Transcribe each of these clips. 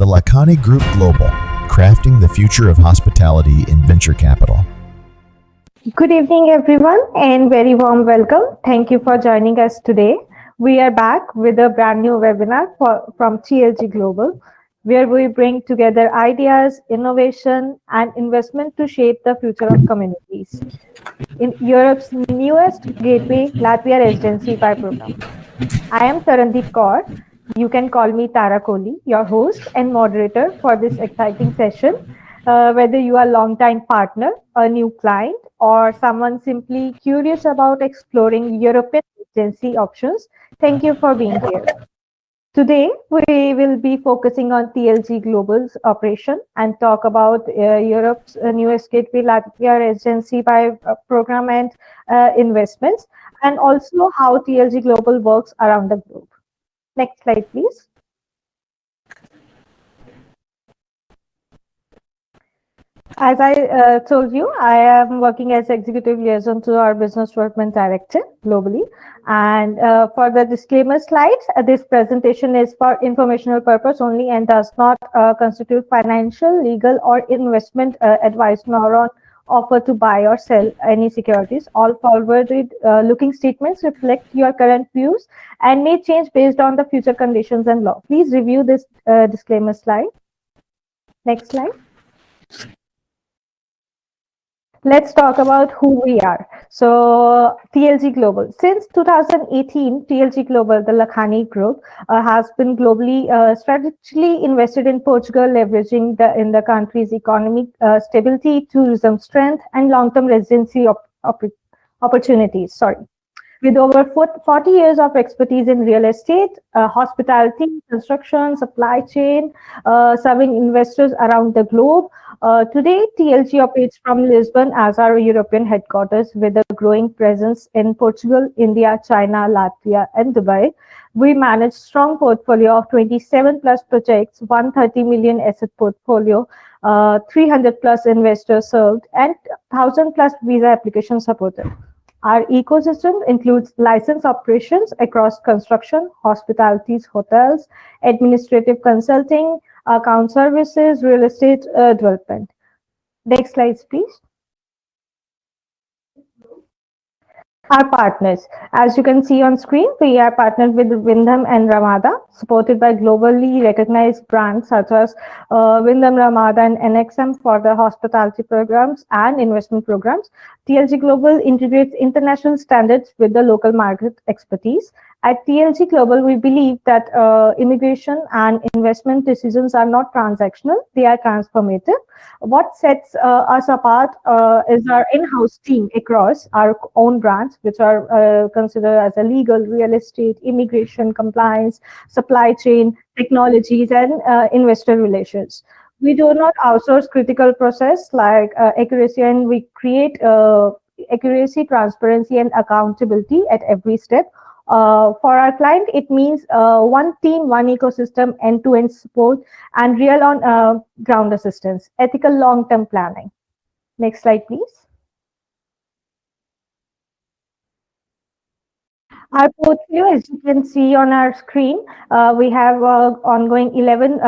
the Latvia Group Global, crafting the future of hospitality in venture capital. Good evening, everyone, and very warm welcome. Thank you for joining us today. We are back with a brand new webinar from TLG Global, where we bring together ideas, innovation, and investment to shape the future of communities in Europe's newest gateway Latvia Residency by program. I am Tarandeep Kaur. You can call me Tara Kohli, your host and moderator for this exciting session. Whether you are a long-time partner, a new client, or someone simply curious about exploring European residency options, thank you for being here. Today, we will be focusing on TLG Global's operation and talk about Europe's newest gateway Latvia Residency by program and investments, and also how TLG Global works around the globe. Next slide, please. As I told you, I am working as Executive Liaison to our Business Development Director globally. And for the disclaimer slides, this presentation is for informational purpose only and does not constitute financial, legal, or investment advice, nor on offer to buy or sell any securities. All forward-looking statements reflect your current views and may change based on the future conditions and law. Please review this disclaimer slide. Next slide. Let's talk about who we are. So TLG Global. Since 2018, TLG Global, the Lakhani Group, has been globally strategically invested in Portugal, leveraging in the country's economic stability, tourism strength, and long-term residency opportunities. With over 40 years of expertise in real estate, hospitality, construction, supply chain, serving investors around the globe. Today, TLG operates from Lisbon as our European headquarters with a growing presence in Portugal, India, China, Latvia, and Dubai. We manage strong portfolio of 27 plus projects, 130 million asset portfolio, 300 plus investors served, and 1,000 plus visa applications supported. Our ecosystem includes license operations across construction, hospitalities, hotels, administrative consulting, account services, real estate development. Next slides, please. Our partners. As you can see on screen, we are partnered with Wyndham and Ramada, supported by globally recognized brands such as Wyndham, Ramada, and NXM for the hospitality programs and investment programs. TLG Global integrates international standards with the local market expertise. At TLG Global, we believe that immigration and investment decisions are not transactional, they are transformative. What sets us apart is our in-house team across our own brands, which are considered as a legal, real estate, immigration, compliance, supply chain, technologies, and investor relations. We do not outsource critical process like accuracy, and we create accuracy, transparency, and accountability at every step. For our client, it means one team, one ecosystem, end-to-end support, and real on-ground assistance, ethical long-term planning. Next slide, please. Our portfolio, as you can see on our screen, we have ongoing 11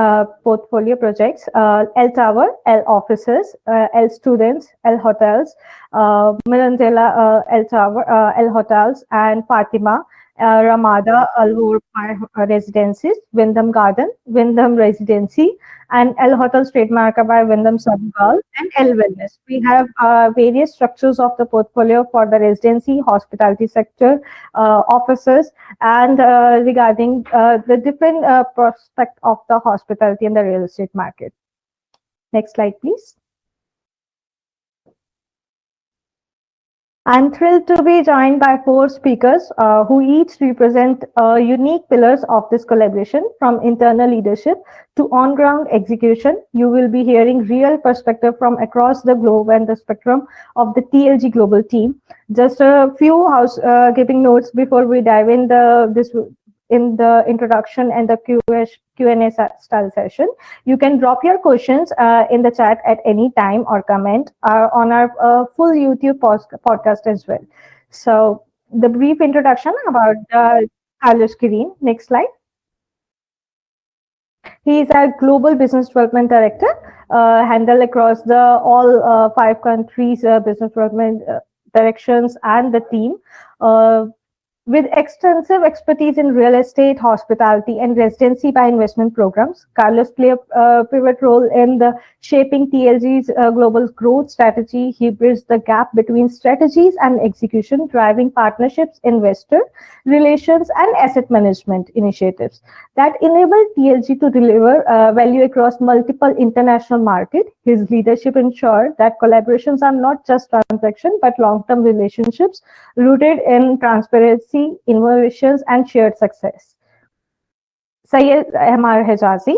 portfolio projects, L Tower, L Offices, L Students, L Hotels, Mirandela, L Tower, L Hotels, and Fatima, Ramada, Alvor Residencies, Wyndham Garden, Wyndham Residency, and L Hotels trademarked by Wyndham Suburban, and L Wellness. We have various structures of the portfolio for the residency, hospitality sector, offices, and regarding the different prospect of the hospitality and the real estate market. Next slide, please. I'm thrilled to be joined by 4 speakers who each represent unique pillars of this collaboration, from internal leadership to on-ground execution. You will be hearing real perspective from across the globe and the spectrum of the TLG Global team. Just a few housekeeping notes before we dive in the introduction and the Q&A style session. You can drop your questions in the chat at any time or comment on our full YouTube podcast as well. So the brief introduction about Carlos Kirin. Next slide. He is our Global Business Development Director, handle across the all 5 countries business development directions and the team. With extensive expertise in real estate, hospitality, and residency by investment programs, Carlos played a pivot role in the shaping TLG's global growth strategy. He bridges the gap between strategies and execution, driving partnerships, investor relations, and asset management initiatives that enable TLG to deliver value across multiple international markets. His leadership ensures that collaborations are not just transactions, but long-term relationships rooted in transparency, innovations, and shared success. Syed Ahmar Hijazi,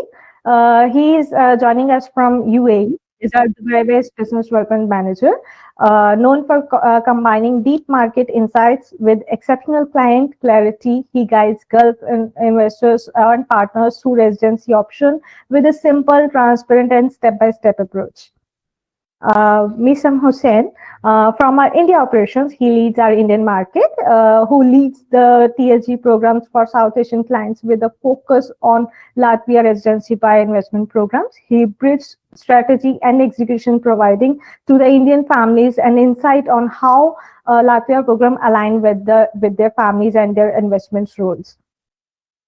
he is joining us from UAE, is our Dubai-based business development manager, known for combining deep market insights with exceptional client clarity. He guides Gulf investors and partners through residency option with a simple, transparent, and step-by-step approach. Misam Hussain, from our India operations, he leads our Indian market, who leads the TLG programs for South Asian clients with a focus on Latvia Residency by investment programs. He bridges strategy and execution, providing to the Indian families an insight on how Latvia program align with their families and their investments roles.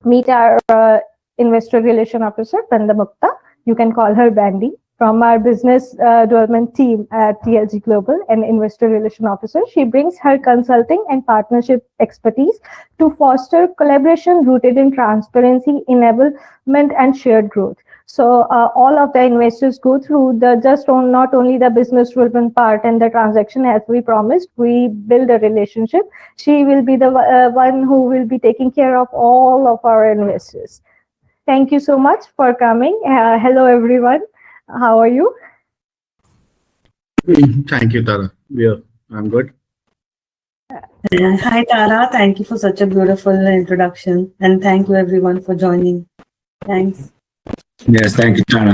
Meet our investor relation officer, Panda Mukta. You can call her Bandy. From our business development team at TLG Global, an investor relation officer. She brings her consulting and partnership expertise to foster collaboration rooted in transparency, enablement, and shared growth. So all of the investors go through not only the business development part and the transaction as we promised, we build a relationship. She will be the one who will be taking care of all of our investors. Thank you so much for coming. Hello, everyone. How are you? Thank you, Tara. I'm good. Hi, Tara. Thank you for such a beautiful introduction. And thank you, everyone, for joining. Thanks. Yes, thank you, Tara.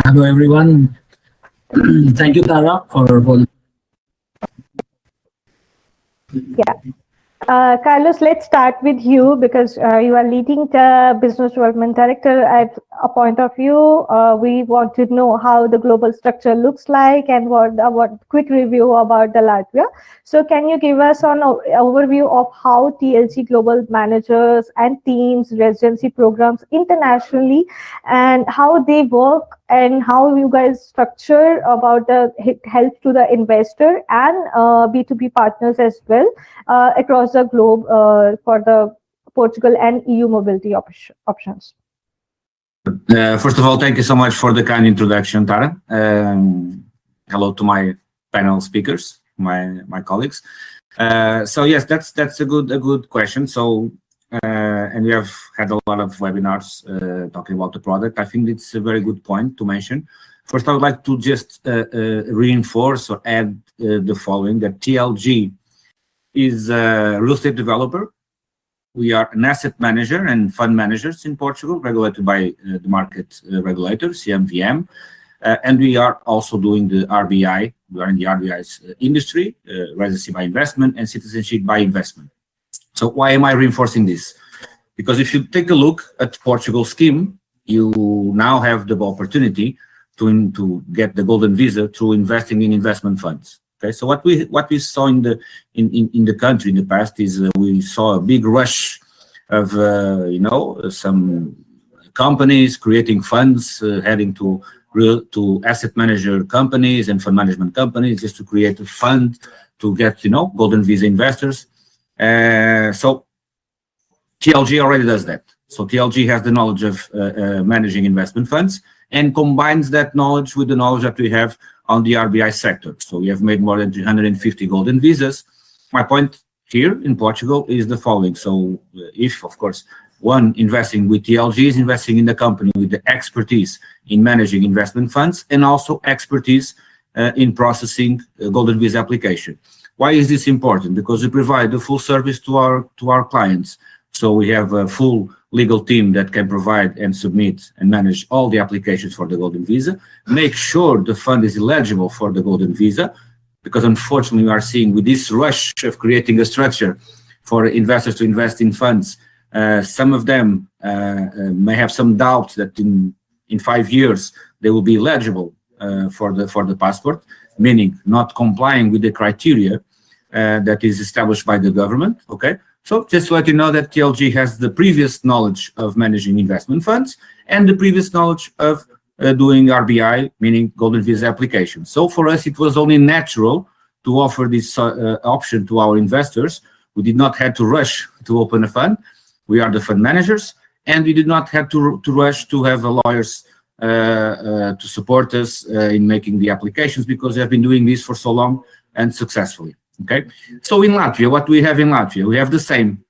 Hello, everyone. Thank you, Tara, for Yeah. Carlos, let's start with you because you are leading the business development director. At a point of view, we want to know how the global structure looks like and what quick review about the Latvia. So can you give us an overview of how TLG Global managers and teams, residency programs internationally, and how they work and how you guys structure about the help to the investor and B2B partners as well across the globe for the Portugal and EU mobility options? First of all, thank you so much for the kind introduction, Tara. Hello to my panel speakers, my colleagues. So yes, that's a good question. So and we have had a lot of webinars talking about the product. I think it's a very good point to mention. First, I would like to just reinforce or add the following: that TLG is a real estate developer. We are an asset manager and fund managers in Portugal, regulated by the market regulator, CMVM. And we are also doing the RBI. We are in the RBI's industry, residency by investment and citizenship by investment. So why am I reinforcing this? Because if you take a look at Portugal's scheme, you now have the opportunity to get the golden visa through investing in investment funds. Okay, so what we saw in the country in the past is we saw a big rush of some companies creating funds, heading to asset manager companies and fund management companies just to create a fund to get golden visa investors. So TLG already does that. So TLG has the knowledge of managing investment funds and combines that knowledge with the knowledge that we have on the RBI sector. So we have made more than 350 golden visas. My point here in Portugal is the following. So if, of course, one investing with TLG is investing in the company with the expertise in managing investment funds and also expertise in processing golden visa application. Why is this important? Because we provide a full service to our clients. So we have a full legal team that can provide and submit and manage all the applications for the golden visa, make sure the fund is eligible for the golden visa, because unfortunately we are seeing with this rush of creating a structure for investors to invest in funds, some of them may have some doubts that in 5 years they will be eligible for the passport, meaning not complying with the criteria that is established by the government. Okay, so just to let you know that TLG has the previous knowledge of managing investment funds and the previous knowledge of doing RBI, meaning golden visa application. So for us, it was only natural to offer this option to our investors. We did not have to rush to open a fund. We are the fund managers, and we did not have to rush to have lawyers to support us in making the applications, because we have been doing this for so long and successfully. Okay, so in Latvia, what we have in Latvia, we have the same.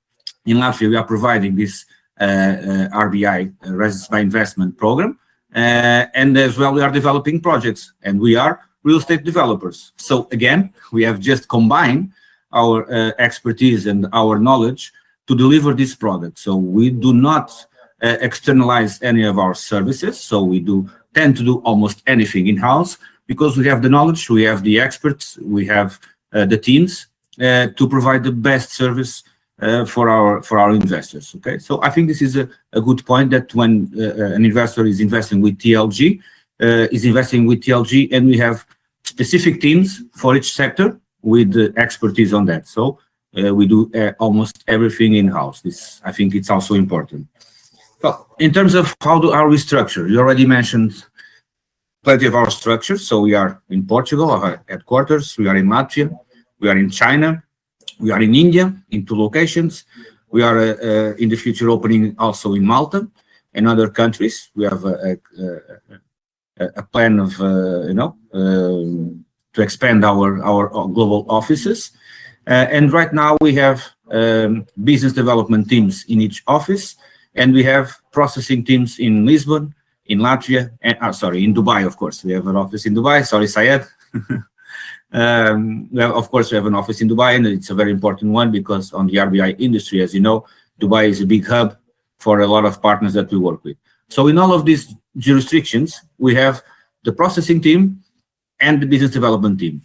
In Latvia, we are providing this RBI, Residence by Investment program, and as well we are developing projects, and we are real estate developers. So again, we have just combined our expertise and our knowledge to deliver this product. So we do not externalize any of our services. So we tend to do almost anything in-house, because we have the knowledge, we have the experts, we have the teams to provide the best service for our investors. Okay, so I think this is a good point, that when an investor is investing with TLG, and we have specific teams for each sector with expertise on that. So we do almost everything in-house. This, I think, it's also important. Well, in terms of how are we structured, you already mentioned plenty of our structures. So we are in Portugal, our headquarters. We are in Latvia. We are in China. We are in India, in 2 locations. We are in the future opening also in Malta and other countries. We have a plan of to expand our global offices. And right now we have business development teams in each office, and we have processing teams in Lisbon, in Latvia, and in Dubai, of course. We have an office in Dubai. Sorry, Syed. Of course, we have an office in Dubai, and it's a very important one, because on the RBI industry, as you know, Dubai is a big hub for a lot of partners that we work with. So in all of these jurisdictions, we have the processing team and the business development team.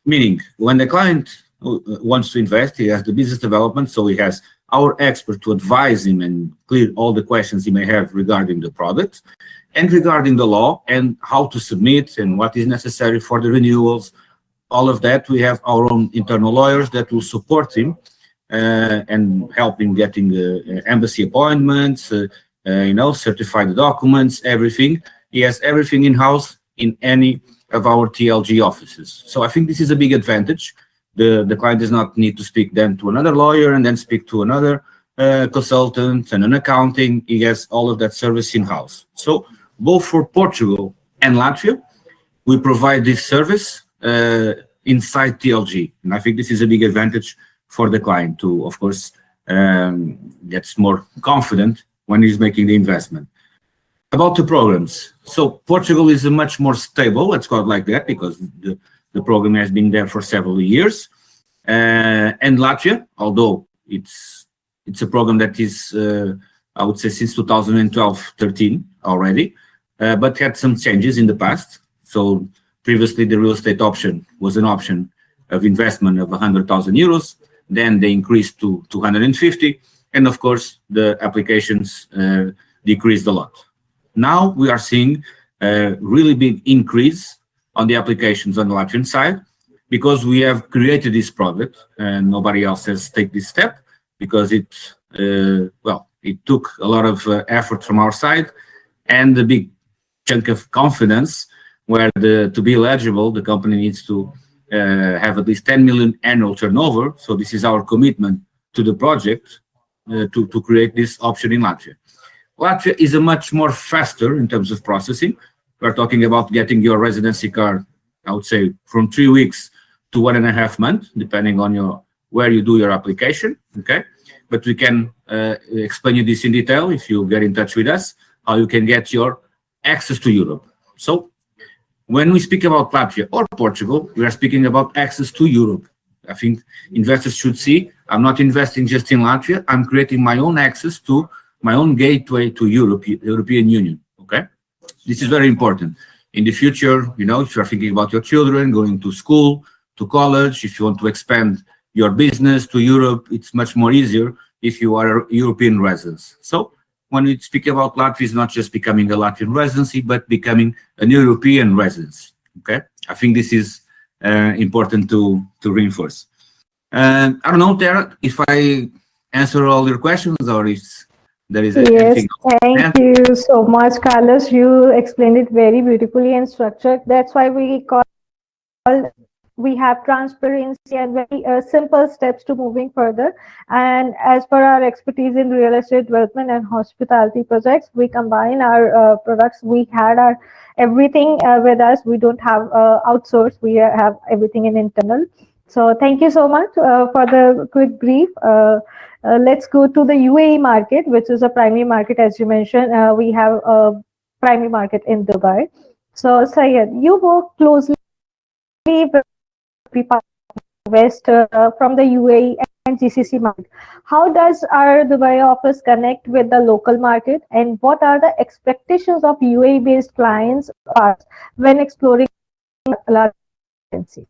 Meaning, when the client wants to invest, he has the business development, so he has our expert to advise him and clear all the questions he may have regarding the product and regarding the law and how to submit and what is necessary for the renewals. All of that, we have our own internal lawyers that will support him and help him getting embassy appointments, certify the documents, everything. He has everything in-house in any of our TLG offices. So I think this is a big advantage. The client does not need to speak then to another lawyer and then speak to another consultant and an accounting. He has all of that service in-house. So both for Portugal and Latvia, we provide this service inside TLG. And I think this is a big advantage for the client to, of course, gets more confident when he's making the investment. About the programs. So Portugal is a much more stable, let's call it like that, because the program has been there for several years. And Latvia, although it's a program that is, I would say, since 2012-13 already, but had some changes in the past. So previously, the real estate option was an option of investment of 100,000 euros. Then they increased to 250. And of course, the applications decreased a lot. Now we are seeing a really big increase on the applications on the Latvian side, because we have created this product and nobody else has taken this step, because it took a lot of effort from our side and a big chunk of confidence, where to be eligible, the company needs to have at least 10 million annual turnover. So this is our commitment to the project to create this option in Latvia. Latvia is a much more faster in terms of processing. We're talking about getting your residency card, I would say, from 3 weeks to 1.5 months, depending on where you do your application. Okay, but we can explain you this in detail if you get in touch with us, how you can get your access to Europe. So when we speak about Latvia or Portugal, we are speaking about access to Europe. I think investors should see, I'm not investing just in Latvia, I'm creating my own access to my own gateway to Europe, European Union. Okay, this is very important. In the future, if you're thinking about your children going to school, to college, if you want to expand your business to Europe, it's much more easier if you are a European resident. So when we speak about Latvia, is not just becoming a Latvian residency, but becoming an European residency. Okay, I think this is important to reinforce. I don't know, Tara, if I answer all your questions or if there is anything. Thank you so much, Carlos. You explained it very beautifully and structured. That's why we have transparency and very simple steps to moving further. And as per our expertise in real estate development and hospitality projects, we combine our products. We had our everything with us. We don't have outsourced. We have everything in internal. So thank you so much for the quick brief. Let's go to the UAE market, which is a primary market. As you mentioned, we have a primary market in Dubai. So Syed, you work closely with West from the UAE and GCC market. How does our Dubai office connect with the local market, and what are the expectations of UAE-based clients when exploring large agency?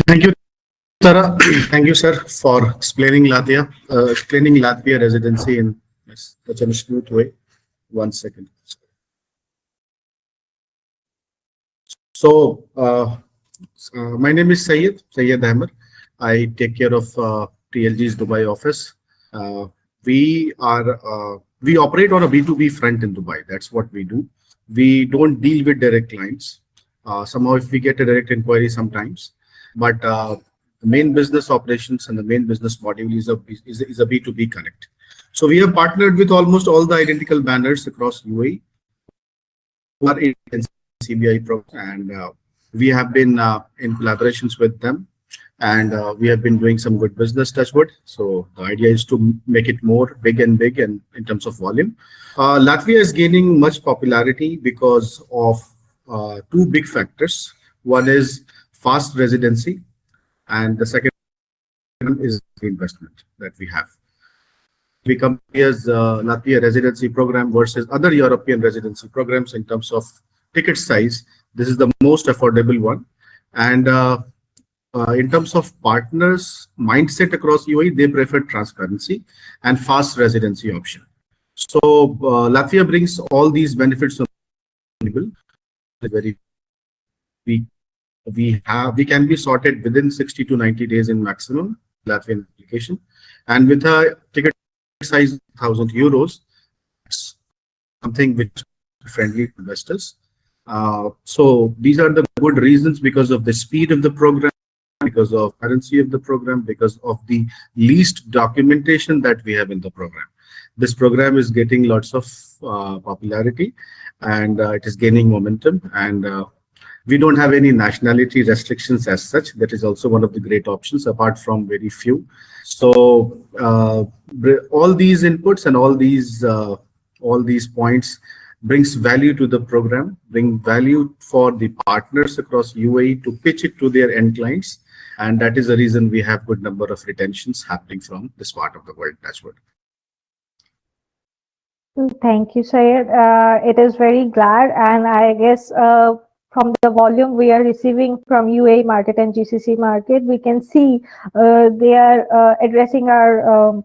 Thank you, Tara. Thank you, sir, for explaining Latvia residency in such a smooth way. 1 second. So, my name is Syed Ahmed. I take care of TLG's Dubai office. We operate on a B2B front in Dubai. That's what we do. We don't deal with direct clients. Somehow, if we get a direct inquiry sometimes, but the main business operations and the main business module is a B2B connect. So we have partnered with almost all the identical banners across UAE who are in CBI program, and we have been in collaborations with them, and we have been doing some good business, touch wood. So the idea is to make it more big and in terms of volume. Latvia is gaining much popularity because of two big factors. One is fast residency, and the second is the investment that we have. We compare Latvia residency program versus other European residency programs in terms of ticket size. This is the most affordable one, and in terms of partners mindset across UAE, they prefer transparency and fast residency option. So Latvia brings all these benefits. Very we can be sorted within 60 to 90 days in maximum Latvian application, and with a ticket size of €1,000, it's something which is friendly to investors. So these are the good reasons, because of the speed of the program, because of currency of the program, because of the least documentation that we have in the program. This program is getting lots of popularity, and it is gaining momentum, and we don't have any nationality restrictions as such. That is also one of the great options, apart from very few. So all these inputs and all these points brings value to the program, bring value for the partners across UAE to pitch it to their end clients, and that is the reason we have good number of retentions happening from this part of the world. That's what. Thank you, Syed. It is very glad, and I guess from the volume we are receiving from UAE market and GCC market, we can see they are addressing our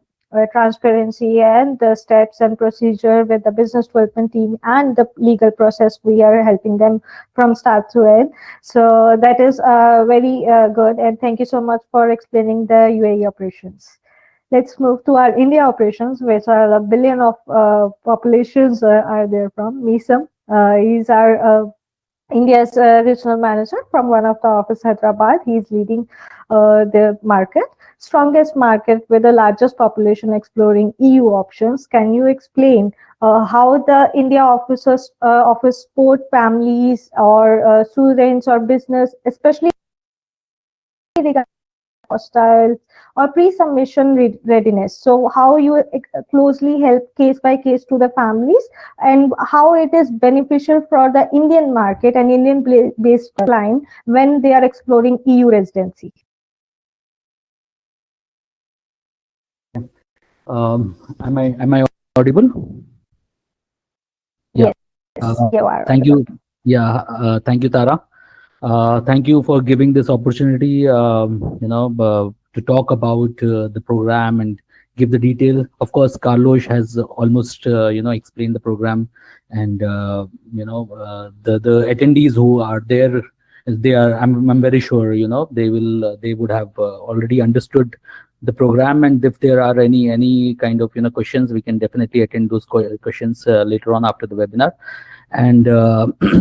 transparency and the steps and procedure with the business development team and the legal process. We are helping them from start to end. So that is very good, and thank you so much for explaining the UAE operations. Let's move to our India operations, which are a billion of populations are there from. Misam, he's our India's regional manager from one of the office Hyderabad. He's leading the market, strongest market with the largest population exploring EU options. Can you explain how the India office support families or students or business, especially regarding hostile or pre-submission readiness? So how you closely help case by case to the families, and how it is beneficial for the Indian market and Indian based client when they are exploring EU residency? Am I audible? Yeah. Yes, you are. Thank you. Yeah, thank you, Tara. Thank you for giving this opportunity, to talk about the program and give the detail. Of course, Carlos has almost explained the program, and the attendees who are there, I'm very sure they would have already understood the program, and if there are any kind of questions, we can definitely attend those questions later on after the webinar. And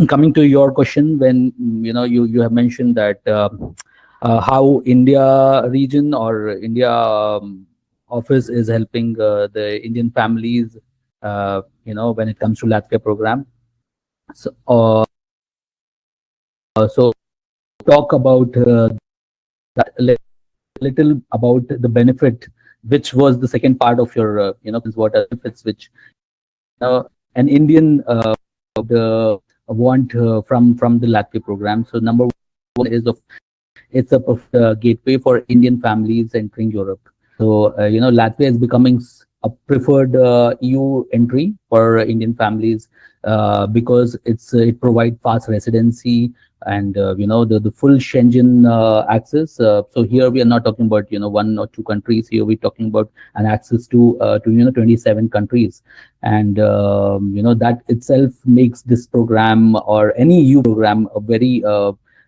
coming to your question, when you have mentioned that how India region or India office is helping the Indian families, when it comes to Latvia program. So talk about that little about the benefit, which was the second part of your, what are benefits which an Indian want from the Latvia program. So number one is it's a gateway for Indian families entering Europe. So Latvia is becoming a preferred EU entry for Indian families because it provides fast residency and the full Schengen access. So here we are not talking about one or two countries. Here we're talking about an access to 27 countries, and that itself makes this program or any EU program a very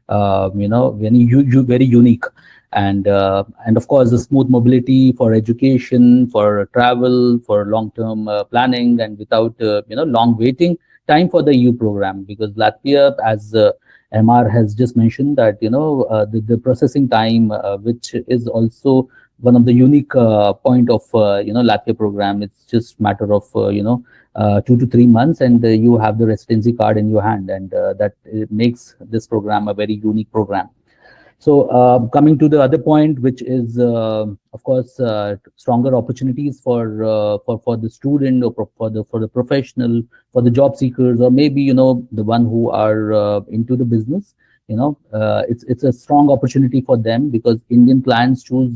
very unique. And of course, the smooth mobility for education, for travel, for long-term planning, and without long waiting time for the EU program, because Latvia, as MR has just mentioned, that the processing time, which is also one of the unique point of Latvia program. It's just matter of 2 to 3 months, and you have the residency card in your hand, and that it makes this program a very unique program. So coming to the other point, which is of course stronger opportunities for the student, or for the professional, for the job seekers, or maybe the one who are into the business. It's a strong opportunity for them, because Indian clients choose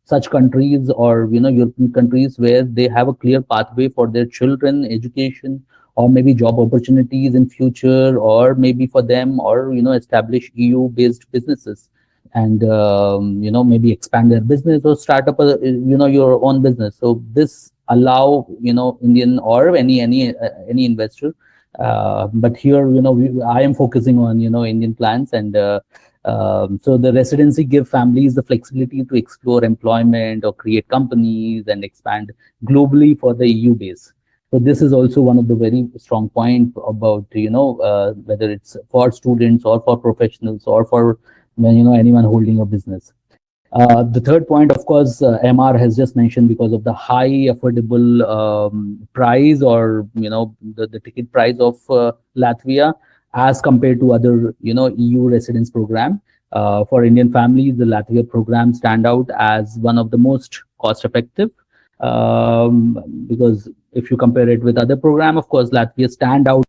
such countries or European countries where they have a clear pathway for their children education, or maybe job opportunities in future, or maybe for them, or establish EU-based businesses, and maybe expand their business or start up your own business. So this allow Indian or any investor. But here I am focusing on Indian clients, and so the residency give families the flexibility to explore employment or create companies and expand globally for the EU base. So this is also one of the very strong point about whether it's for students or for professionals or for anyone holding a business. The third point, of course, MR has just mentioned, because of the high affordable price, or the ticket price of Latvia as compared to other EU residence program. For Indian families, the Latvia program stand out as one of the most cost effective, because if you compare it with other program, of course, Latvia stand out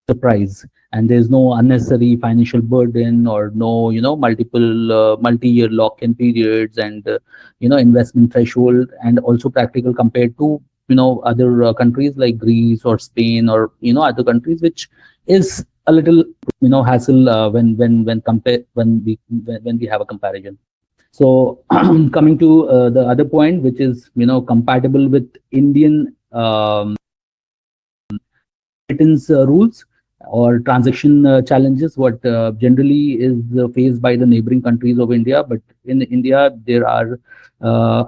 the price, and there's no unnecessary financial burden, or no multiple multi-year lock-in periods, and investment threshold, and also practical compared to other countries like Greece or Spain, or other countries, which is a little hassle when we have a comparison. So coming to the other point, which is compatible with Indian remittance rules or transaction challenges, what generally is faced by the neighboring countries of India. But in India, there are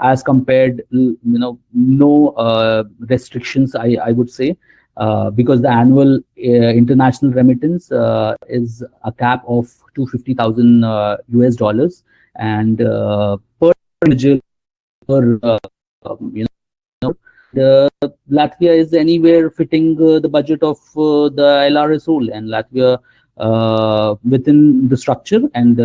as compared no restrictions, I would say, because the annual international remittance is a cap of $250,000 US, and per individual, the Latvia is anywhere fitting the budget of the LRS rule, and Latvia within the structure, and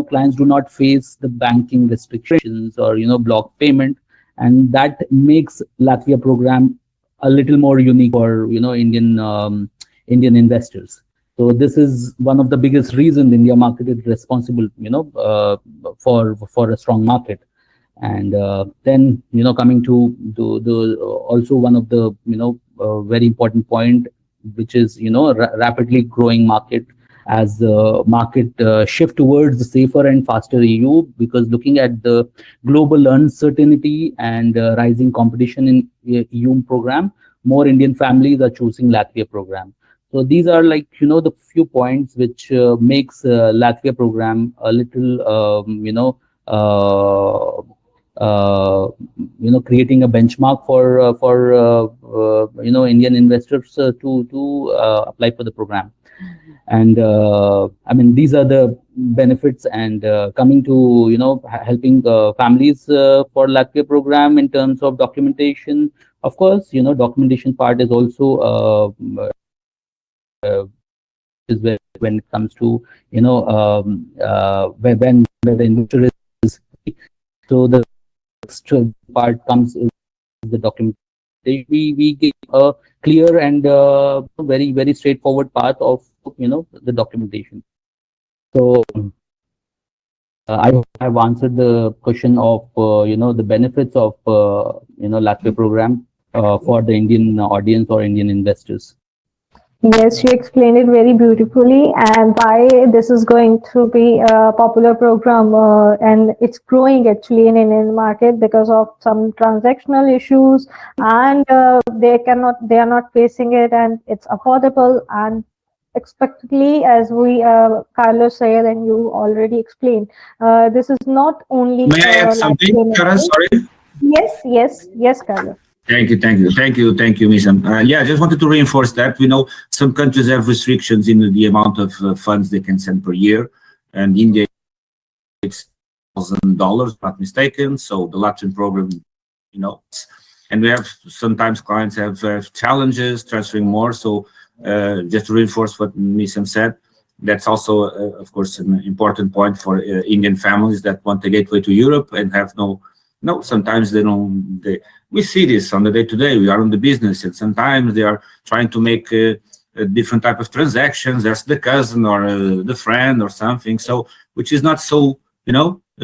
clients do not face the banking restrictions or block payment, and that makes Latvia program a little more unique for Indian investors. So this is one of the biggest reasons India market is responsible for a strong market. And then coming to the also one of the very important point, which is rapidly growing market, as the market shift towards the safer and faster EU, because looking at the global uncertainty and rising competition in EU program, more Indian families are choosing Latvia program. So these are like, the few points which makes Latvia program a little, creating a benchmark for Indian investors to apply for the program. And I mean, these are the benefits. And coming to helping families for Latvia program in terms of documentation, of course, documentation part is also is when it comes to when the investor is, so the next part comes is the documentation. We give a clear and very, very straightforward path of the documentation. So I hope I've answered the question of the benefits of Latvia program for the Indian audience or Indian investors. Yes, you explained it very beautifully, and why this is going to be a popular program, and it's growing actually in Indian market because of some transactional issues, and they are not facing it, and it's affordable and expectedly, as we Carlos said and you already explained. This is not only May I add something, Karen? Sorry. Yes, Carlos. Thank you, Mishan. Yeah, I just wanted to reinforce that. We know some countries have restrictions in the amount of funds they can send per year, and India, it's $1,000, not mistaken. So the Latvian program, and we have sometimes clients have challenges transferring more. So just to reinforce what Mishan said, that's also, of course, an important point for Indian families that want a gateway to Europe and have sometimes they don't. We see this on the day-to-day. We are in the business, and sometimes they are trying to make a different type of transactions as the cousin or the friend or something. So, which is not so,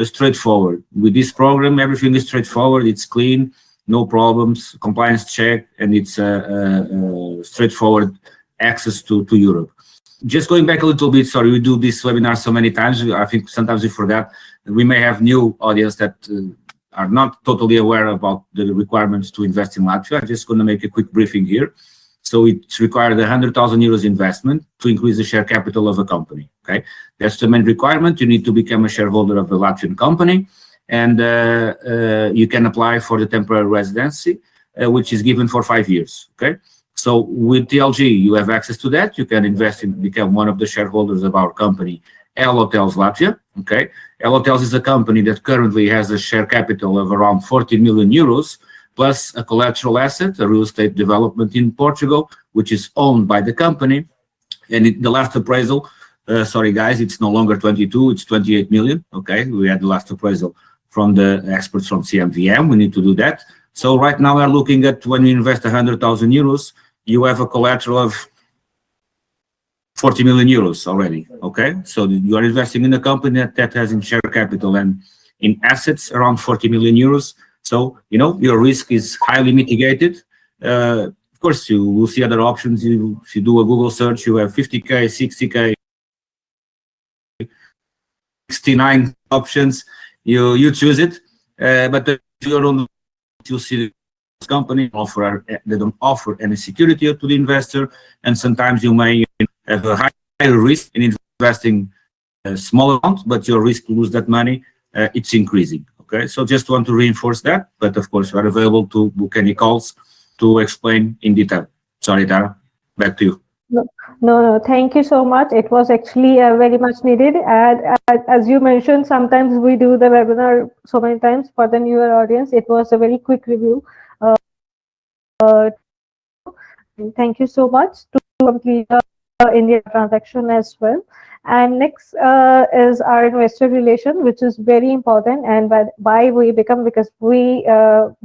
straightforward. With this program, everything is straightforward. It's clean, no problems, compliance check, and it's straightforward access to Europe. Just going back a little bit, sorry, we do this webinar so many times. I think sometimes we forget. We may have new audience that are not totally aware about the requirements to invest in Latvia. I'm just going to make a quick briefing here. So it's required 100,000 euros investment to increase the share capital of a company. Okay, that's the main requirement. You need to become a shareholder of a Latvian company, and you can apply for the temporary residency, which is given for 5 years. Okay, so with TLG, you have access to that. You can invest in, become one of the shareholders of our company, L Hotels Latvia. Okay, L Hotels is a company that currently has a share capital of around 40 million euros, plus a collateral asset, a real estate development in Portugal, which is owned by the company. And the last appraisal, sorry guys, it's no longer 22, it's 28 million. Okay, we had the last appraisal from the experts from CMVM. We need to do that. So right now we're looking at, when you invest 100,000 euros, you have a collateral of 40 million euros already. Okay, so you are investing in a company that has in share capital and in assets around 40 million euros. So your risk is highly mitigated. Of course, you will see other options. If you do a Google search, you have 50k, 60k, 69 options. You choose it, but if you don't, you see this company they don't offer any security to the investor, and sometimes you may have a higher risk in investing a small amount, but your risk to lose that money, it's increasing. Okay, so just want to reinforce that, but of course we are available to book any calls to explain in detail. Sorry, Tara, back to you. No, thank you so much. It was actually very much needed, and as you mentioned, sometimes we do the webinar so many times. For the newer audience, it was a very quick review. Thank you so much to complete the India transaction as well. And next is our investor relation, which is very important, and why we become, because we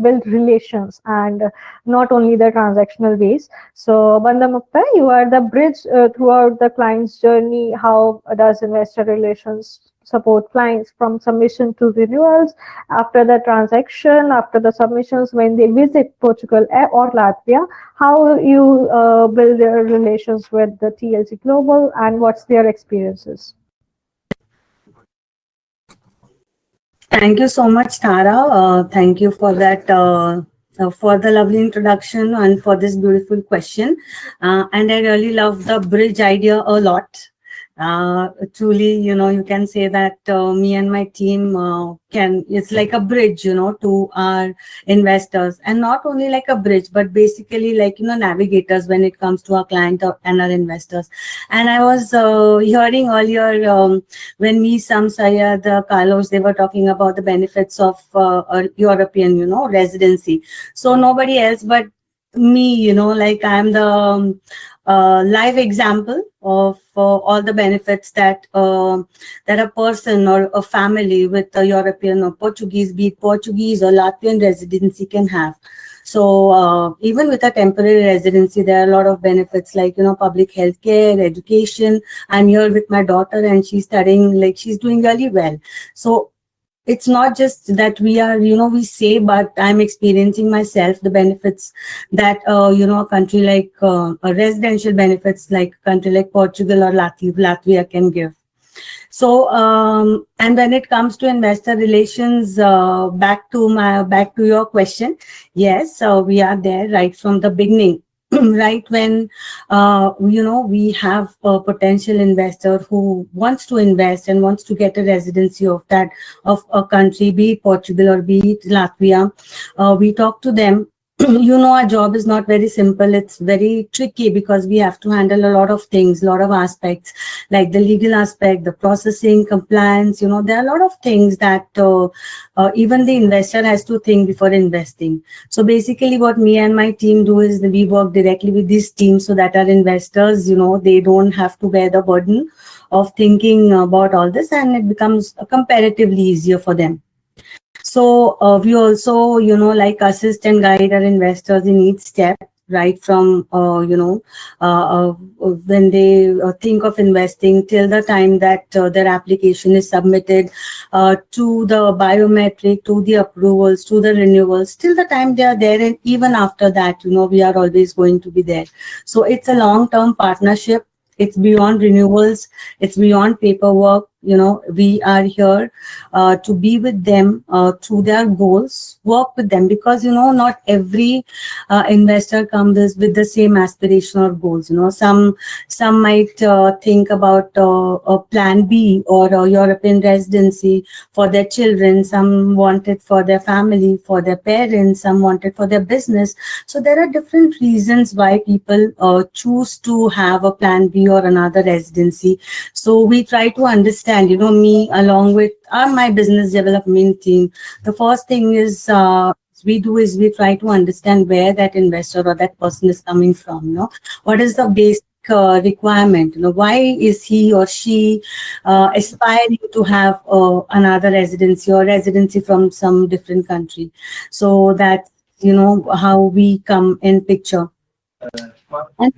build relations and not only the transactional base. So Bandha-Mukta, you are the bridge throughout the client's journey. How does investor relations support clients from submission to renewals, after the transaction, after the submissions, when they visit Portugal or Latvia, how you build their relations with the TLG Global and what's their experiences? Thank you so much, Tara. Thank you for that, for the lovely introduction and for this beautiful question. And I really love the bridge idea a lot. Truly, you can say that me and my team it's like a bridge, to our investors, and not only like a bridge, but basically like, navigators when it comes to our client and our investors. And I was hearing earlier when me, Sam, Sayed, Carlos, they were talking about the benefits of a European, residency. So nobody else but me, like I'm the live example of all the benefits that that a person or a family with a European or Portuguese, be it Portuguese or Latvian residency, can have. So even with a temporary residency, there are a lot of benefits like, public health care, education. I'm here with my daughter and she's studying, like she's doing really well. So it's not just that we are, we say, but I'm experiencing myself the benefits that, a country like residential benefits like a country like Portugal or Latvia can give. So, and when it comes to investor relations, back to your question, yes, we are there right from the beginning. Right when we have a potential investor who wants to invest and wants to get a residency of a country, be it Portugal or be it Latvia, we talk to them. Our job is not very simple. It's very tricky because we have to handle a lot of things, a lot of aspects, like the legal aspect, the processing, compliance. There are a lot of things that even the investor has to think before investing. So basically what me and my team do is we work directly with this team so that our investors, they don't have to bear the burden of thinking about all this, and it becomes comparatively easier for them. So we also, like assist and guide our investors in each step, right from, when they think of investing till the time that their application is submitted, to the biometric, to the approvals, to the renewals, till the time they are there. And even after that, we are always going to be there. So it's a long-term partnership. It's beyond renewals. It's beyond paperwork. We are here to be with them through their goals, work with them, because, not every investor comes with the same aspiration or goals. Some might think about a plan B or a European residency for their children. Some want it for their family, for their parents. Some want it for their business. So there are different reasons why people choose to have a plan B or another residency. So we try to understand, me along with my business development team. The first thing is we try to understand where that investor or that person is coming from. What is the basic requirement? Why is he or she aspiring to have another residency or residency from some different country? So that how we come in picture. And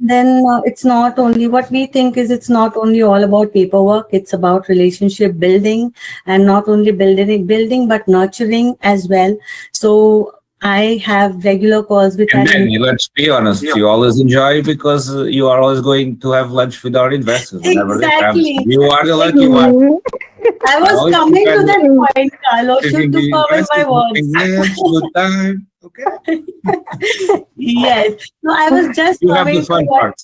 then it's not only what we think is, it's not only all about paperwork. It's about relationship building, and not only building but nurturing as well. So I have regular calls with And then, let's be honest, you always enjoy because you are always going to have lunch with our investors. Exactly. You are the lucky one. I was coming to that point, Carlos. Should to cover my words. Good time. Okay. Yes. No, I was just you have the coming fun to what, part.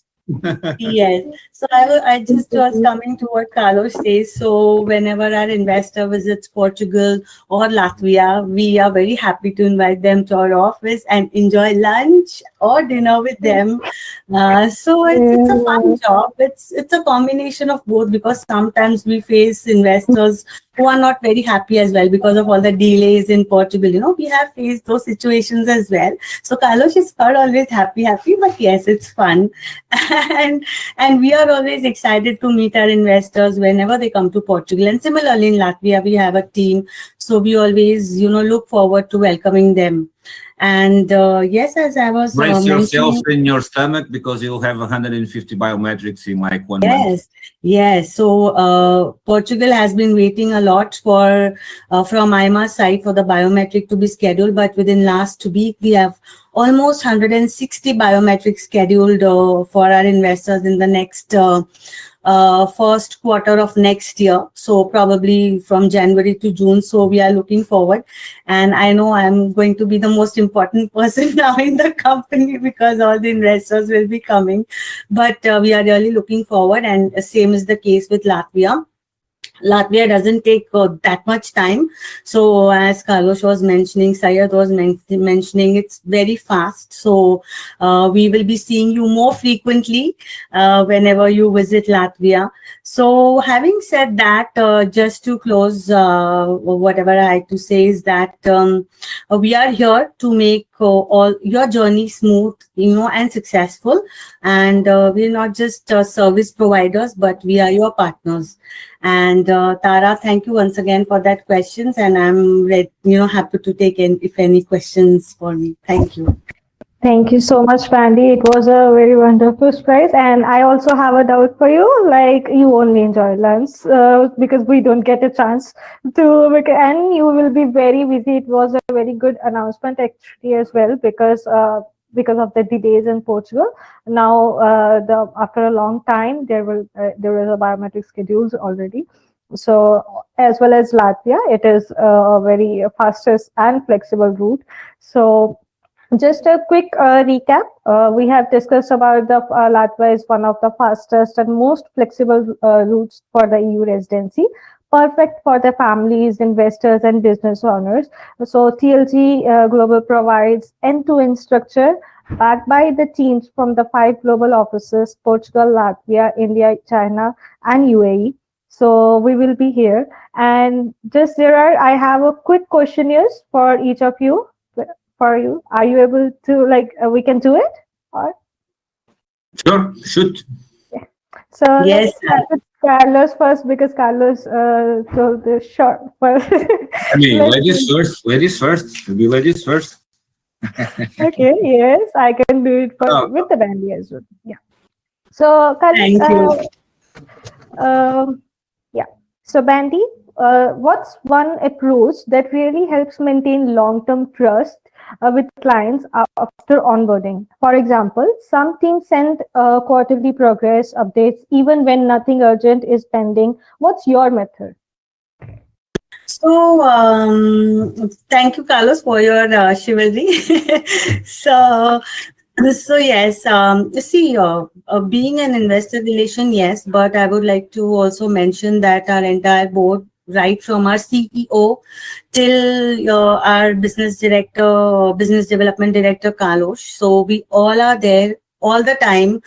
yes. So I just was coming to what Carlos says. So whenever our investor visits Portugal or Latvia, we are very happy to invite them to our office and enjoy lunch or dinner with them. So it's a fun job. It's a combination of both, because sometimes we face investors who are not very happy as well because of all the delays in Portugal. We have faced those situations as well. So Carlos is not always happy, but yes, it's fun. And we are always excited to meet our investors whenever they come to Portugal. And similarly in Latvia, we have a team. So we always, look forward to welcoming them. And yes, as I was Brace yourself mentioning, in your stomach because you'll have 150 biometrics in like 1 month. Yes. So Portugal has been waiting a lot for from IMA's side for the biometric to be scheduled, but within last week we have almost 160 biometrics scheduled for our investors in the next first quarter of next year. So probably from January to June. So we are looking forward. And I know I'm going to be the most important person now in the company because all the investors will be coming. But we are really looking forward. And same is the case with Latvia. Latvia doesn't take that much time. So as Carlos was mentioning, Syed was mentioning, it's very fast. So we will be seeing you more frequently whenever you visit Latvia. So having said that, just to close, whatever I had to say is that we are here to make all your journey smooth, and successful. And we're not just service providers, but we are your partners. And Tara, thank you once again for that questions. And I'm happy to take if any questions for me. Thank you. Thank you so much, Mandy. It was a very wonderful surprise. And I also have a doubt for you. Like, you only enjoy lunch because we don't get a chance to, and you will be very busy. It was a very good announcement actually as well because of the delays in Portugal. Now, after a long time, there is a biometric schedules already. So, as well as Latvia, it is a very fastest and flexible route. So, just a quick recap. We have discussed about the Latvia is one of the fastest and most flexible routes for the EU residency, perfect for the families, investors, and business owners. So TLG Global provides end-to-end structure backed by the teams from the 5 global offices: Portugal, Latvia, India, China, and UAE. So we will be here. And just I have a quick questionnaires for each of you. For you, are you able to we can do it? Or Sure, shoot. so Yes. let's start with Carlos first because Carlos told the short first. I mean, ladies first. Ladies first. Be ladies first. Okay, yes, I can do it with the bandy as well. Yeah. So Carlos, Thank you. yeah. So Bandy, what's one approach that really helps maintain long-term trust with clients after onboarding? For example, some teams send quarterly progress updates even when nothing urgent is pending. What's your method? So, thank you, Carlos, for your chivalry. So yes, being an investor relation, yes, but I would like to also mention that our entire board, right from our CEO till our business director, business development director, Carlos. So we all are there all the time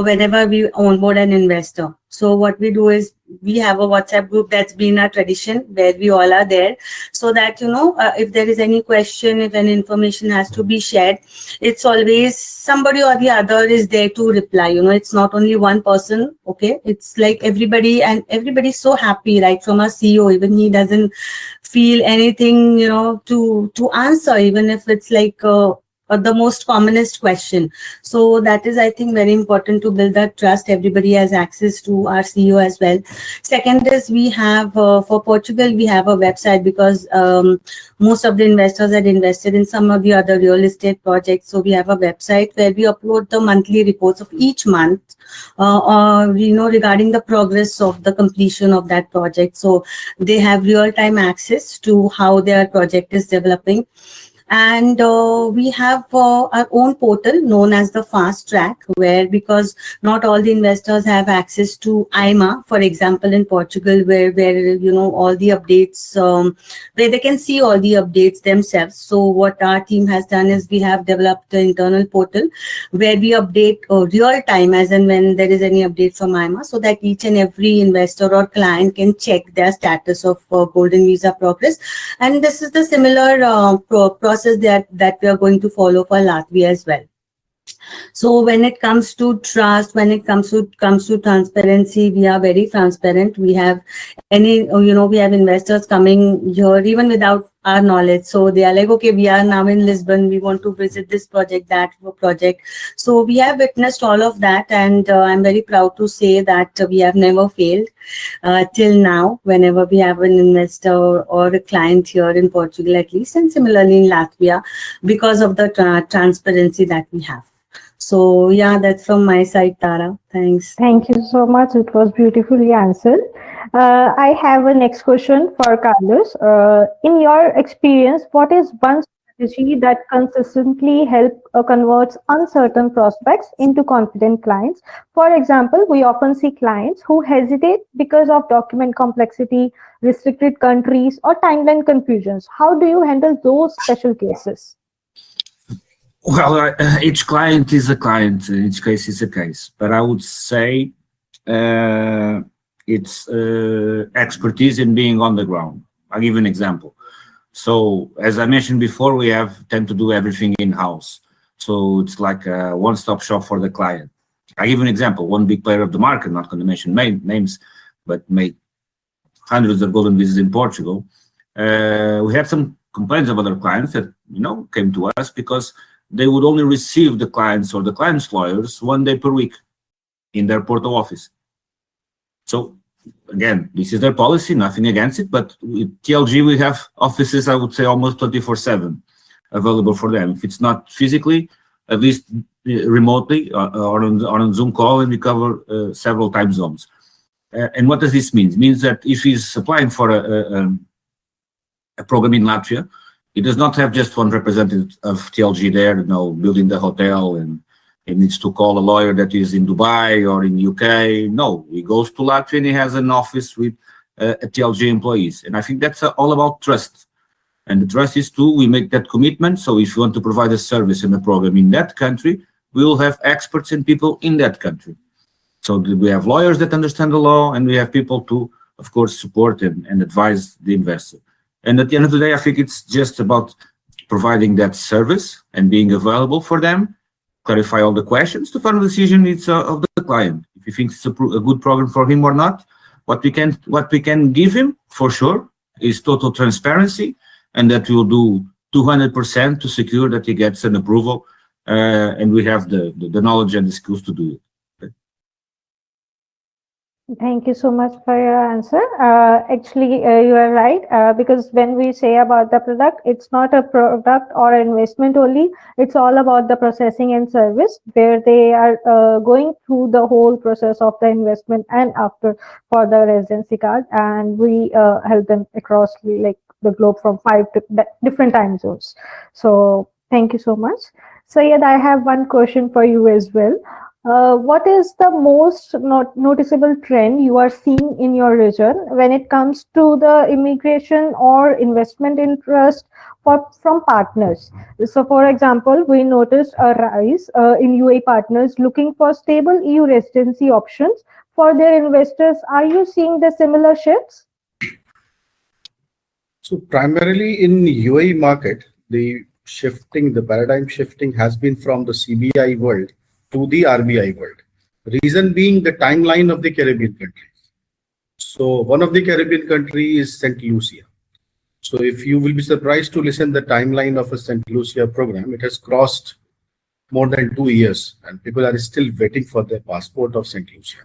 whenever we onboard an investor. So what we do is we have a WhatsApp group that's been a tradition where we all are there, so that if there is any question, if any information has to be shared, it's always somebody or the other is there to reply. It's not only one person. Okay, it's like everybody, and everybody's so happy, right? From our CEO, even he doesn't feel anything, to answer, even if it's like the most commonest question. So that is, I think, very important to build that trust. Everybody has access to our CEO as well. Second is we have, for Portugal, we have a website because most of the investors had invested in some of the other real estate projects. So we have a website where we upload the monthly reports of each month, regarding the progress of the completion of that project. So they have real-time access to how their project is developing. And we have our own portal known as the Fast Track, where, because not all the investors have access to IMA, for example, in Portugal, where all the updates, where they can see all the updates themselves. So what our team has done is we have developed an internal portal where we update real time as and when there is any update from IMA, so that each and every investor or client can check their status of Golden Visa progress. And this is the similar process that we are going to follow for Latvia as well. So when it comes to trust, when it comes to transparency, we are very transparent. We have we have investors coming here even without our knowledge. So they are like, okay, we are now in Lisbon, we want to visit this project, that project. So we have witnessed all of that, and I'm very proud to say that we have never failed till now whenever we have an investor or a client here in Portugal at least, and similarly in Latvia, because of the transparency that we have. So yeah, that's from my side, Tara. Thanks. Thank you so much. It was beautifully answered. I have a next question for Carlos. In your experience, what is one strategy that consistently help converts uncertain prospects into confident clients? For example, we often see clients who hesitate because of document complexity, restricted countries, or timeline confusions. How do you handle those special cases? Well, each client is a client, each case is a case, but I would say it's expertise in being on the ground. I'll give you an example. So as I mentioned before, we tend to do everything in-house. So it's like a one-stop shop for the client. I'll give you an example. One big player of the market, not going to mention names, but made hundreds of golden visas in Portugal. We had some complaints of other clients that, came to us because they would only receive the clients or the client's lawyers 1 day per week in their Porto office. So again, this is their policy, nothing against it, but with TLG, we have offices, I would say, almost 24/7 available for them. If it's not physically, at least remotely or on a Zoom call, and we cover several time zones. And what does this mean? It means that if he's applying for a program in Latvia, he does not have just one representative of TLG there, building the hotel, and he needs to call a lawyer that is in Dubai or in UK. No, he goes to Latvia and he has an office with a TLG employees. And I think that's all about trust. And the trust is we make that commitment. So if you want to provide a service and a program in that country, we will have experts and people in that country. So we have lawyers that understand the law, and we have people to, of course, support and advise the investor. And at the end of the day, I think it's just about providing that service and being available for them, clarify all the questions. The final decision is of the client. If he thinks it's a good program for him or not, what we can give him for sure is total transparency, and that we'll do 200% to secure that he gets an approval, and we have the knowledge and the skills to do it. Thank you so much for your answer. Actually, you are right, because when we say about the product, it's not a product or investment only. It's all about the processing and service, where they are going through the whole process of the investment and after for the residency card. And we help them across the globe from 5 different time zones. So thank you so much. Syed, I have one question for you as well. What is the most noticeable trend you are seeing in your region when it comes to the immigration or investment interest from partners? So, for example, we noticed a rise in UAE partners looking for stable EU residency options for their investors. Are you seeing the similar shifts? So primarily in the UAE market, the paradigm shifting has been from the CBI world to the RBI world. Reason being the timeline of the Caribbean countries. So one of the Caribbean country is St. Lucia. So if you will be surprised to listen the timeline of a St. Lucia program, it has crossed more than 2 years, and people are still waiting for their passport of St. Lucia.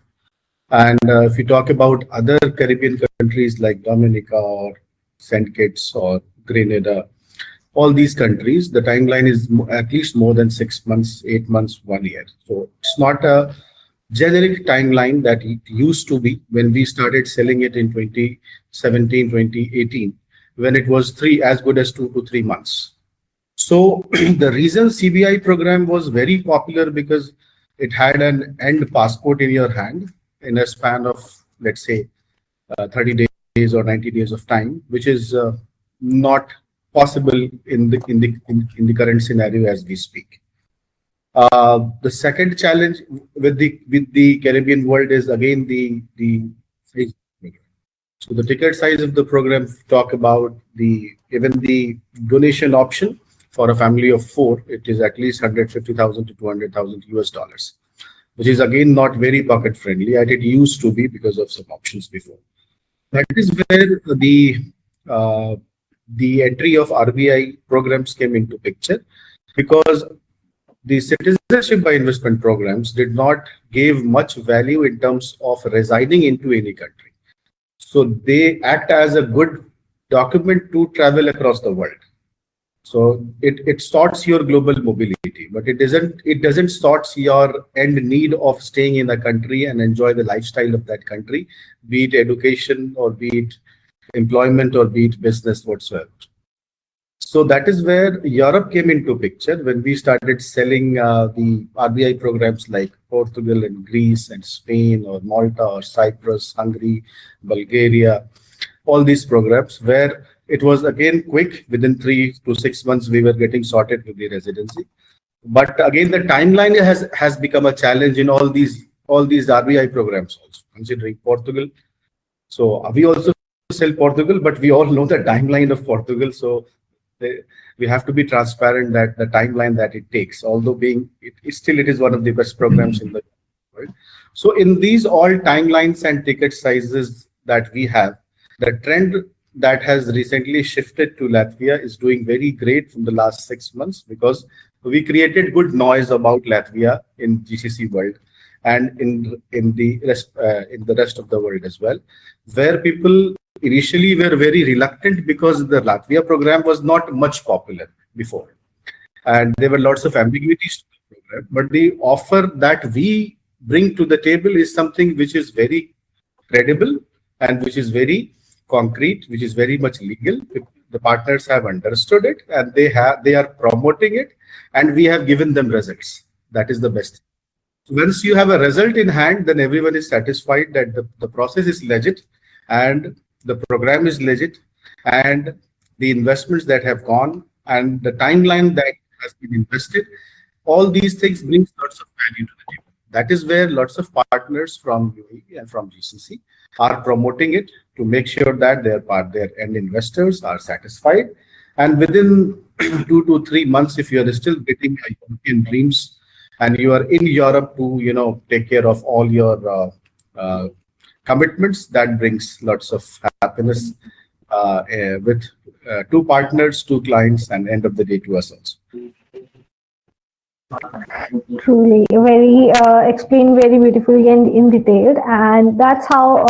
And if you talk about other Caribbean countries like Dominica or St. Kitts or Grenada, all these countries, the timeline is at least more than 6 months, 8 months, 1 year. So it's not a generic timeline that it used to be when we started selling it in 2017, 2018, when it was as good as 2 to 3 months. So the reason CBI program was very popular because it had an end passport in your hand in a span of, let's say, 30 days or 90 days of time, which is not possible in the current scenario as we speak. The second challenge with the Caribbean world is again the size. So the ticket size of the program talk about even the donation option for a family of 4, it is at least 150,000 to 200,000 US dollars, which is again not very pocket friendly, and it used to be because of some options before. That is where the entry of RBI programs came into picture, because the citizenship by investment programs did not give much value in terms of residing into any country. So they act as a good document to travel across the world. So it sorts your global mobility, but it doesn't sorts your end need of staying in a country and enjoy the lifestyle of that country, be it education or be it employment or be it business whatsoever. So that is where Europe came into picture when we started selling the RBI programs like Portugal and Greece and Spain or Malta or Cyprus, Hungary, Bulgaria, all these programs where it was again quick. Within 3 to 6 months, we were getting sorted with the residency. But again, the timeline has become a challenge in all these RBI programs also, considering Portugal. So we also sell Portugal, but we all know the timeline of Portugal. So we have to be transparent that the timeline that it takes, although being it is one of the best programs in the world. So in these all timelines and ticket sizes that we have, the trend that has recently shifted to Latvia is doing very great from the last 6 months, because we created good noise about Latvia in GCC world and in the rest of the world as well, where people initially were very reluctant because the Latvia program was not much popular before, and there were lots of ambiguities to the program. But the offer that we bring to the table is something which is very credible and which is very concrete, which is very much legal. The partners have understood it and they are promoting it, and we have given them results. That is the best. Once you have a result in hand, then everyone is satisfied that the process is legit and the program is legit, and the investments that have gone and the timeline that has been invested, all these things brings lots of value to the table. That is where lots of partners from UAE and from GCC are promoting it to make sure that their end investors are satisfied. And within 2 to 3 months, if you are still getting European dreams and you are in Europe to take care of all your commitments, that brings lots of happiness with 2 partners, 2 clients, and end of the day to us also. Truly, very explained very beautifully and in detail, and that's how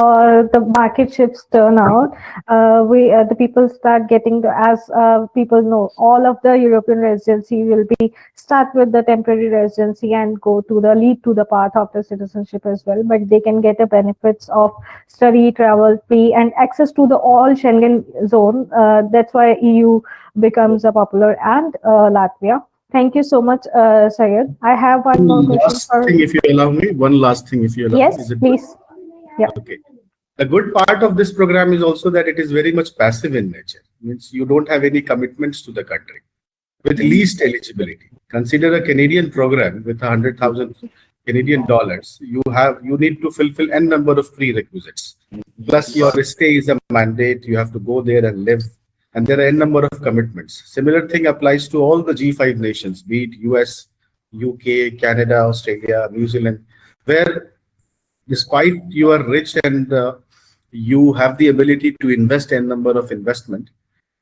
the market shifts turn out. The people start getting as people know, all of the European residency will be start with the temporary residency and go to the lead to the path of the citizenship as well. But they can get the benefits of study, travel, free, and access to the all Schengen zone. That's why EU becomes a popular, and Latvia. Thank you so much, Syed. I have one more question. Last thing, if you allow me. One last thing, if you allow me. Yes, please. Yeah. Okay. The good part of this program is also that it is very much passive in nature. Means you don't have any commitments to the country. With least eligibility. Consider a Canadian program with 100,000 Canadian dollars. You need to fulfill n number of prerequisites. Plus your stay is a mandate. You have to go there and live. And there are n number of commitments. Similar thing applies to all the G5 nations, be it US, UK, Canada, Australia, New Zealand, where despite you are rich and you have the ability to invest n number of investment,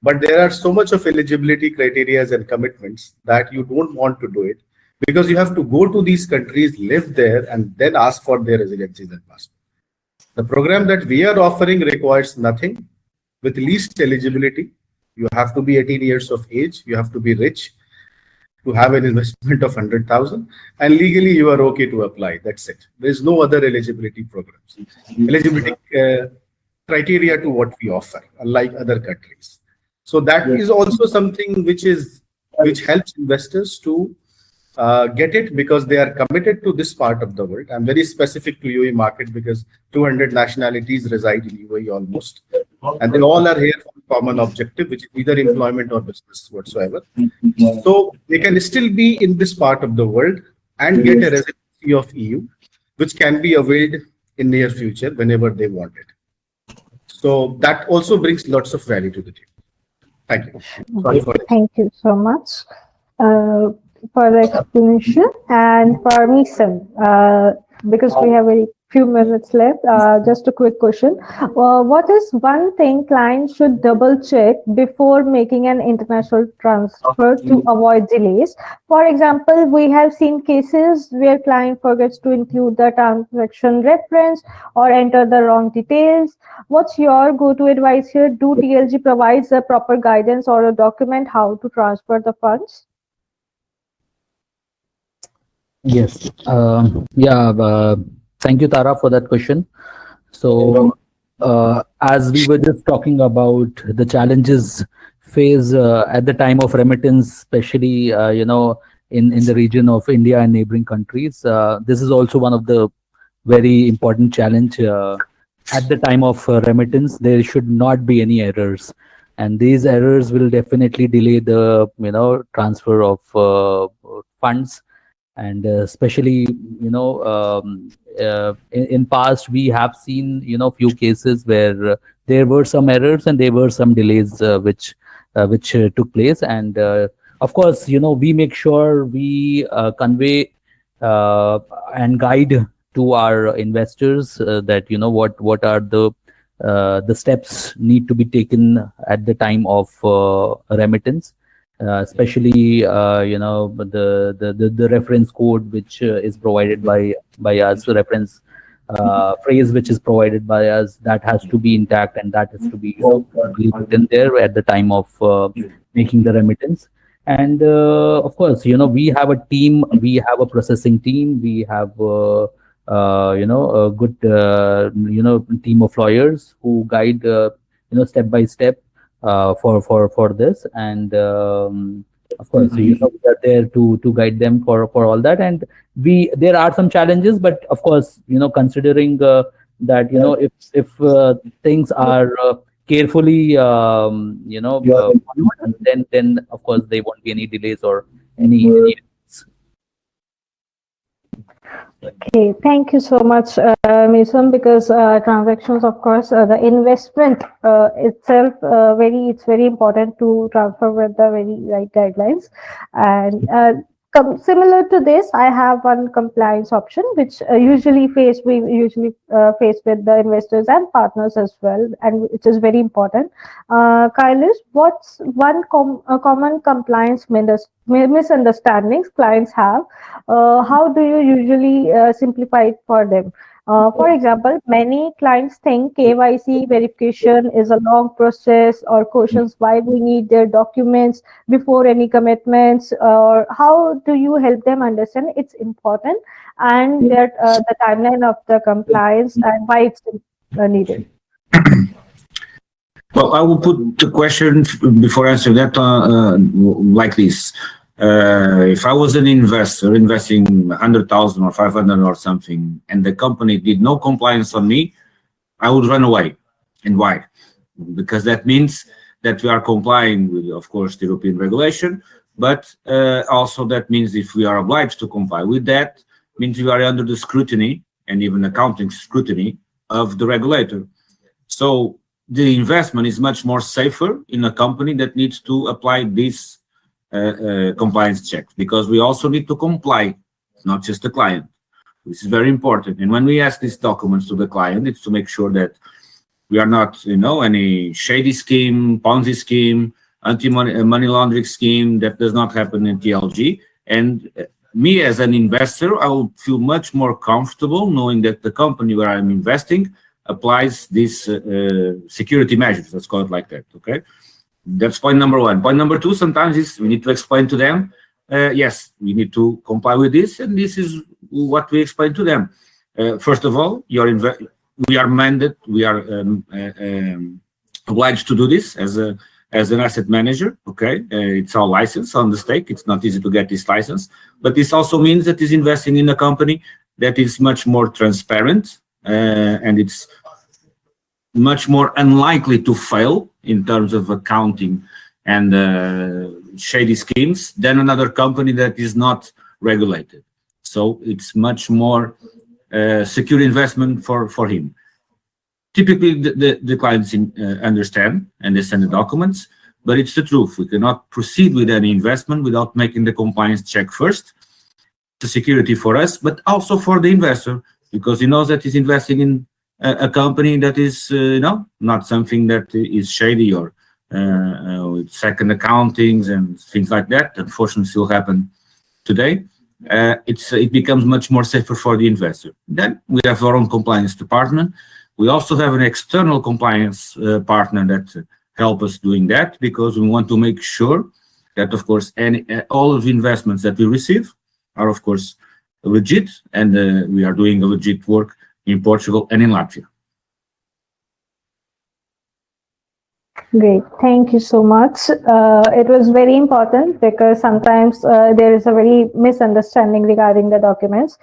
but there are so much of eligibility criteria and commitments that you don't want to do it, because you have to go to these countries, live there, and then ask for their residencies and passport. The program that we are offering requires nothing. With least eligibility, you have to be 18 years of age, you have to be rich to have an investment of 100,000, and legally you are okay to apply. That's it. There is no other eligibility programs. Eligibility criteria to what we offer, unlike other countries. So that is also something which helps investors to get it, because they are committed to this part of the world. I'm very specific to UAE market because 200 nationalities reside in UAE almost, and they all are here for a common objective, which is either employment or business whatsoever. So they can still be in this part of the world and get a residency of EU, which can be availed in near future whenever they want it. So that also brings lots of value to the table. Thank you. Sorry for that. Thank you so much for the explanation. And for me, Sim, because we have very few minutes left, just a quick question. What is one thing clients should double check before making an international transfer to avoid delays? For example, we have seen cases where client forgets to include the transaction reference or enter the wrong details. What's your go-to advice here? Do TLG provides a proper guidance or a document how to transfer the funds? Yes. Thank you, Tara, for that question. So, as we were just talking about the challenges faced at the time of remittance, especially in the region of India and neighboring countries, this is also one of the very important challenge. At the time of remittance, there should not be any errors, and these errors will definitely delay the transfer of funds. And especially in past we have seen few cases where there were some errors and there were some delays which took place. And of course we make sure we convey and guide to our investors that what are the steps need to be taken at the time of remittance. Especially the reference code which is provided by us, the reference phrase which is provided by us, that has to be intact, and that has to be written there at the time of making the remittance. And of course we have a team, we have a processing team, we have a good team of lawyers who guide step by step for this. And of course we are there to guide them for all that. And there are some challenges, but of course considering that if things are carefully then of course there won't be any delays or any Okay, thank you so much, Mason, because transactions, of course, the investment itself, it's very important to transfer with the very right guidelines. And similar to this, I have one compliance option, which we usually face with the investors and partners as well, and which is very important. Kailash, what's one common compliance misunderstandings clients have? How do you usually simplify it for them? For example, many clients think KYC verification is a long process, or questions why we need their documents before any commitments. Or how do you help them understand it's important and that the timeline of the compliance and why it's needed? Well, I will put the question before answering that like this. If I was an investor investing 100,000 or 500 or something, and the company did no compliance on me, I would run away. And why? Because that means that we are complying with, of course, the European regulation, but also that means if we are obliged to comply with that, means we are under the scrutiny and even accounting scrutiny of the regulator. So the investment is much more safer in a company that needs to apply this compliance checks, because we also need to comply, not just the client. This is very important. And when we ask these documents to the client, it's to make sure that we are not, any shady scheme, Ponzi scheme, anti-money laundering scheme. That does not happen in TLG. And me as an investor, I will feel much more comfortable knowing that the company where I'm investing applies these security measures. Let's call it like that. Okay. That's point number one. Point number two, sometimes is we need to explain to them, yes, we need to comply with this, and this is what we explain to them. First of all, we are mandated, we are obliged to do this as an asset manager. Okay, it's our license on the stake. It's not easy to get this license, but this also means that is investing in a company that is much more transparent, and it's much more unlikely to fail in terms of accounting and shady schemes than another company that is not regulated. So it's much more secure investment for him. Typically, the clients understand and they send the documents. but it's the truth. We cannot proceed with any investment without making the compliance check first. It's a security for us, but also for the investor, because he knows that he's investing in a company that is, not something that is shady or with second accountings and things like that. Unfortunately, still happen today. It becomes much more safer for the investor. Then we have our own compliance department. We also have an external compliance partner that help us doing that, because we want to make sure that, of course, all of the investments that we receive are, of course, legit, and we are doing a legit work in Portugal and in Latvia. Great. Thank you so much. It was very important because sometimes there is a very misunderstanding regarding the documents.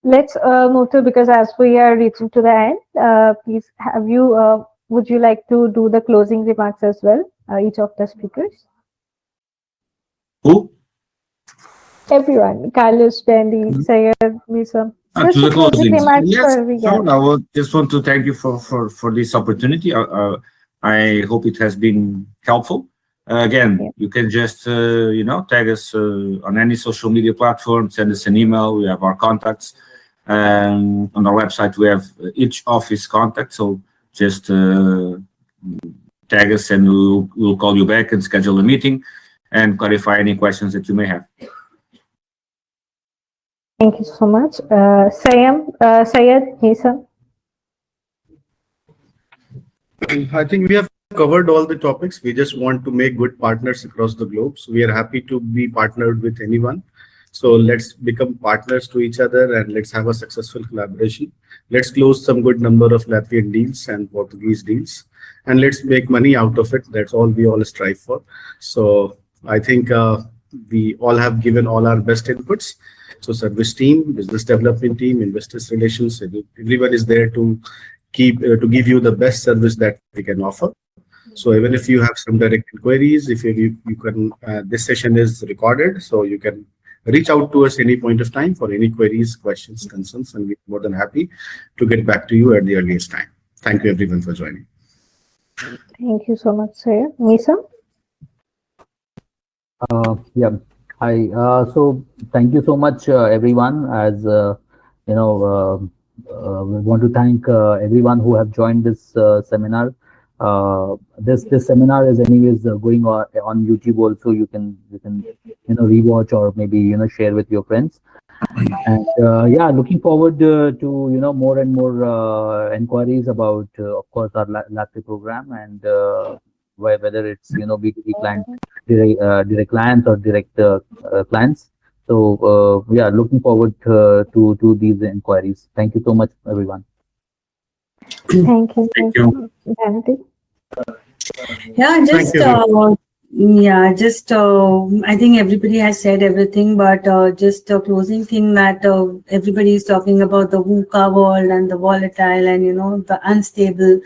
Let's move to, because as we are reaching to the end, please would you like to do the closing remarks as well, each of the speakers? Who? Everyone, Carlos, Dandy, Sayed, Misa. To the closing. Yes, sure. I would just want to thank you for this opportunity. I hope it has been helpful. Again, you can just tag us on any social media platform, send us an email. We have our contacts. On our website, we have each office contact. So just tag us, and we'll call you back and schedule a meeting and clarify any questions that you may have. Thank you so much. Sayed, Nisa. I think we have covered all the topics. We just want to make good partners across the globe. So we are happy to be partnered with anyone. So let's become partners to each other, and let's have a successful collaboration. Let's close some good number of Latvian deals and Portuguese deals, and let's make money out of it. That's all we all strive for. So I think we all have given all our best inputs. So service team, business development team, investors relations, everyone is there to give you the best service that we can offer. So even if you have some direct inquiries, if you can, this session is recorded, so you can reach out to us any point of time for any queries, questions, concerns, and we're more than happy to get back to you at the earliest time. Thank you everyone for joining. Thank you so much, Sayed. Nisa? Yeah. Hi. So thank you so much, everyone. As we want to thank everyone who have joined this seminar. This seminar is anyways going on YouTube also. You can rewatch or maybe share with your friends. And looking forward to more and more inquiries about of course our Latvia program, and whether it's B2B client, direct clients or direct clients. So looking forward to these inquiries. Thank you so much, everyone. Thank you. Thank you. Dandy? Yeah, just I think everybody has said everything, but just a closing thing that everybody is talking about the VUCA world and the volatile and the unstable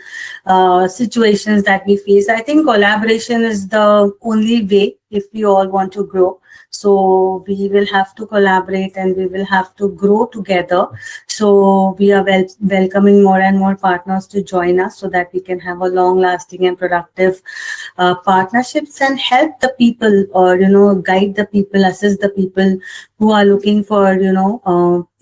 situations that we face. I think collaboration is the only way if we all want to grow. So we will have to collaborate and we will have to grow together. So we are welcoming more and more partners to join us so that we can have a long-lasting and productive partnerships and help the people, or guide the people, assist the people who are looking for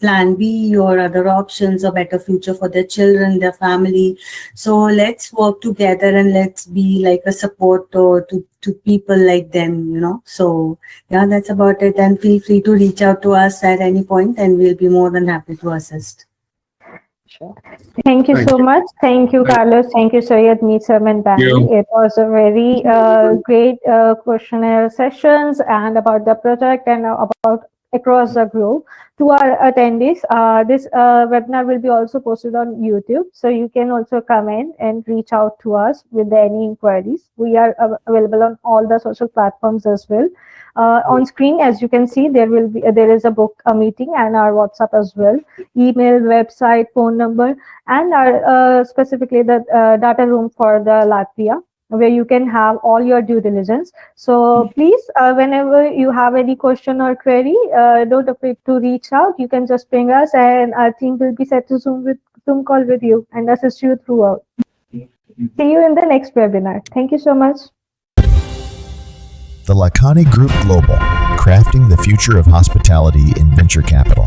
plan B or other options, a better future for their children, their family. So let's work together and let's be like a support to people like them, So yeah, that's about it. And feel free to reach out to us at any point and we'll be more than happy to assist. Sure. Thank you so much. Thank you, Carlos. Thank you, Sayed, Meetsam, and Dandy. It was a very great questionnaire sessions and about the project and about across the globe. To our attendees, this webinar will be also posted on YouTube, so you can also come in and reach out to us with any inquiries. We are available on all the social platforms as well. On screen, as you can see, there is a meeting and our WhatsApp as well, email, website, phone number, and our specifically the data room for the Latvia, where you can have all your due diligence. So please, whenever you have any question or query, don't afraid to reach out. You can just ping us and our team will be set to Zoom call with you and assist you throughout. See you in the next webinar. Thank you so much. The Lakhani Group Global, crafting the future of hospitality in venture capital.